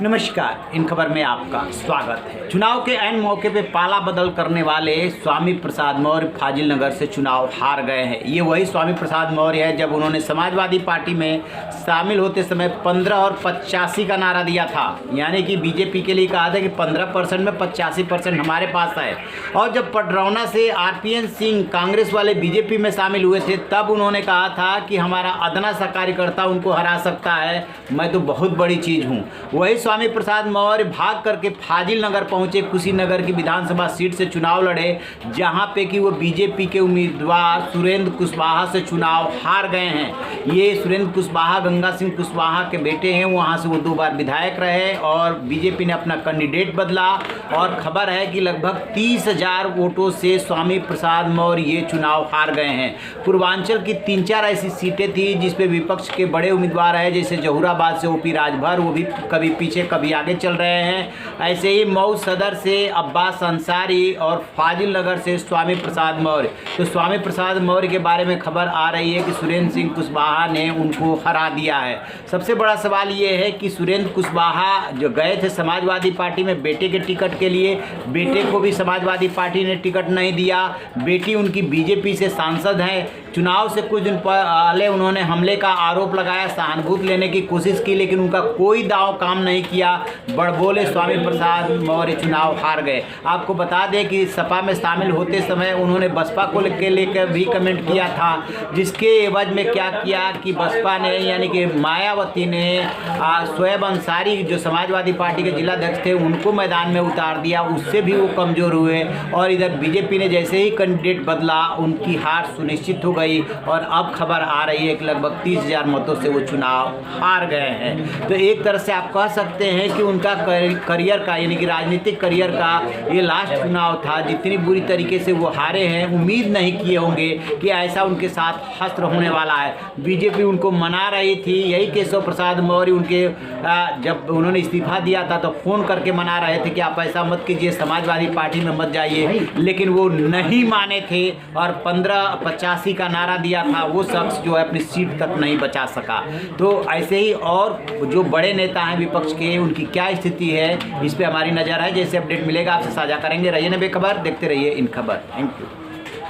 नमस्कार, इन खबर में आपका स्वागत है। चुनाव के ऐन मौके पे पाला बदल करने वाले स्वामी प्रसाद मौर्य फाजिल नगर से चुनाव हार गए हैं। ये वही स्वामी प्रसाद मौर्य है जब उन्होंने समाजवादी पार्टी में शामिल होते समय 15 और 85 का नारा दिया था, यानी कि बीजेपी के लिए कहा था कि 15% में 85% हमारे पास है। और जब पडरौना से आरपीएन सिंह कांग्रेस वाले बीजेपी में शामिल हुए थे, तब उन्होंने कहा था कि हमारा अदना सा कार्यकर्ता उनको हरा सकता है, मैं तो बहुत बड़ी चीज़ हूँ। वही स्वामी प्रसाद मौर्य भाग करके फाजिल नगर पहुंचे, कुशीनगर की विधानसभा सीट से चुनाव लड़े, जहां पे कि वो बीजेपी के उम्मीदवार सुरेंद्र कुशवाहा से चुनाव हार गए हैं। ये सुरेंद्र कुशवाहा गंगा सिंह कुशवाहा के बेटे हैं, वहां से वो 2 बार विधायक रहे और बीजेपी ने अपना कैंडिडेट बदला। और खबर है कि लगभग 30,000 वोटों से स्वामी प्रसाद मौर्य ये चुनाव हार गए हैं। पूर्वांचल की 3-4 ऐसी सीटें थी जिसपे विपक्ष के बड़े उम्मीदवार हैं, जैसे जहूराबाद से ओपी राजभर, वो भी कभी पीछे कभी आगे चल रहे हैं। ऐसे ही मऊ सदर से अब्बास अंसारी और फाजिल नगर से स्वामी प्रसाद मौर्य। तो स्वामी प्रसाद मौर्य के बारे में खबर आ रही है कि सुरेंद्र सिंह कुशवाहा ने उनको हरा दिया है। सबसे बड़ा सवाल ये है कि सुरेंद्र कुशवाहा जो गए थे समाजवादी पार्टी में बेटे के टिकट के लिए, बेटे को भी समाजवादी पार्टी ने टिकट नहीं दिया। बेटी उनकी बीजेपी से सांसद हैं। चुनाव से कुछ दिन पहले उन्होंने हमले का आरोप लगाया, सहानुभूति लेने की कोशिश की, लेकिन उनका कोई दांव काम नहीं किया। बड़बोले स्वामी प्रसाद मौर्य चुनाव हार गए। आपको बता दें कि सपा में शामिल होते समय उन्होंने बसपा को लेकर भी कमेंट किया था, जिसके एवज में क्या किया कि बसपा ने यानी कि मायावती ने शोएब अंसारी जो समाजवादी पार्टी के जिलाध्यक्ष थे उनको मैदान में उतार दिया। उससे भी वो कमज़ोर हुए और इधर बीजेपी ने जैसे ही कैंडिडेट बदला उनकी हार सुनिश्चित हो गई। और अब खबर आ रही है कि लगभग 30,000 मतों से वो चुनाव हार गए हैं। तो एक तरह से आप कह सकते हैं कि उनका करियर का यानी कि राजनीतिक करियर का ये लास्ट चुनाव था। जितनी बुरी तरीके से वो हारे हैं, उम्मीद नहीं किए होंगे कि ऐसा उनके साथ हश्र होने वाला है। बीजेपी उनको मना रही थी, यही केशव प्रसाद मौर्य उनके जब उन्होंने इस्तीफा दिया था तो फ़ोन करके मना रहे थे कि आप ऐसा मत कीजिए, समाजवादी पार्टी में मत जाइए, लेकिन वो नहीं माने थे और 15-85 का नारा दिया था। वो शख्स जो है अपनी सीट तक नहीं बचा सका। तो ऐसे ही और जो बड़े नेता हैं विपक्ष के, उनकी क्या स्थिति है इस पे हमारी नज़र है। जैसे अपडेट मिलेगा आपसे साझा करेंगे। रहिए ना बेखबर, देखते रहिए इन खबर। Thank you.